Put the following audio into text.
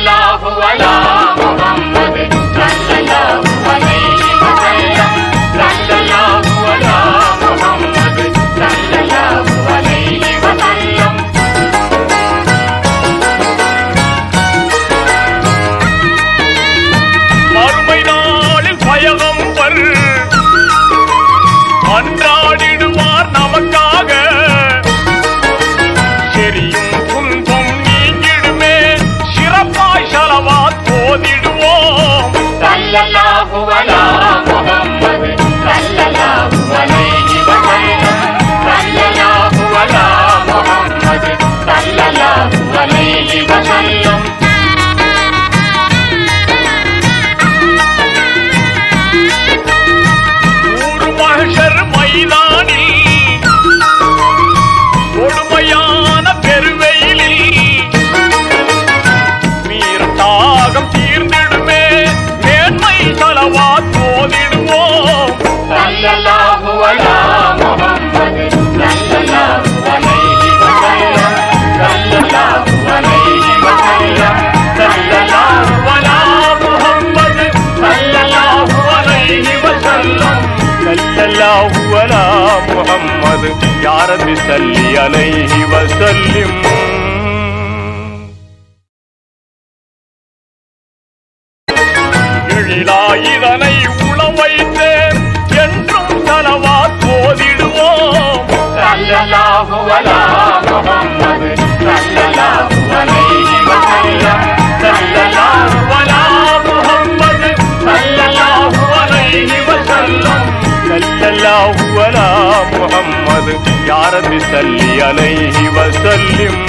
सल्लल्लाहु अला मुहम्मद सल्लल्लाहु अलैहि वसल्लम सल्लल्लाहु अला मुहम्मद सल्लल्लाहु अलैहि वसल्लम மறுமை நாளில் பயகம்பர் அன்றாடிடுவார் நமக்காக செரியும் துன்பம் நீங்கிடுமே சிறப்பாய் ஸலவாத் ஓதிடுவோம் ஸல்லல்லாஹு அலா முஹம்மது ஸல்லல்லாஹு அலைஹி வஸல்லம் ஸல்லல்லாஹு அலா முஹம்மது ஸல்லல்லாஹு அலைஹி வஸல்லம் கொடுமையான பெருவெயிலில் மீறத்தாகம் தீர்ந்திடுமே மேன்மை ஸலவாத் ஓதிடுவோம் ஸல்லல்லாஹு அலா முஹம்மது ஸல்லல்லாஹு அலைஹி வஸல்லம் ஸல்லல்லாஹு அலைஹி வஸல்லம் ஸல்லல்லாஹு அலா முஹம்மது ஸல்லல்லாஹு அலைஹி வஸல்லம் ஸல்லல்லாஹு அலா முஹம்மது யா ரப்பி ஸல்லி அலைஹி வஸல்லிம் எழிலாயிதனை உளவைத்தேன் என்றும் ஸலவாத் ஓதிடுவோம் ஸல்லல்லாஹு அலா முஹம்மது ஸல்லல்லாஹு அலைஹி வஸல்லம் ஸல்லல்லாஹு அலா முஹம்மது ஸல்லல்லாஹு அலைஹி வஸல்லம் ஸல்லல்லாஹு அலா முஹம்மது யா ரப்பி ஸல்லி அலைஹி வஸல்லிம்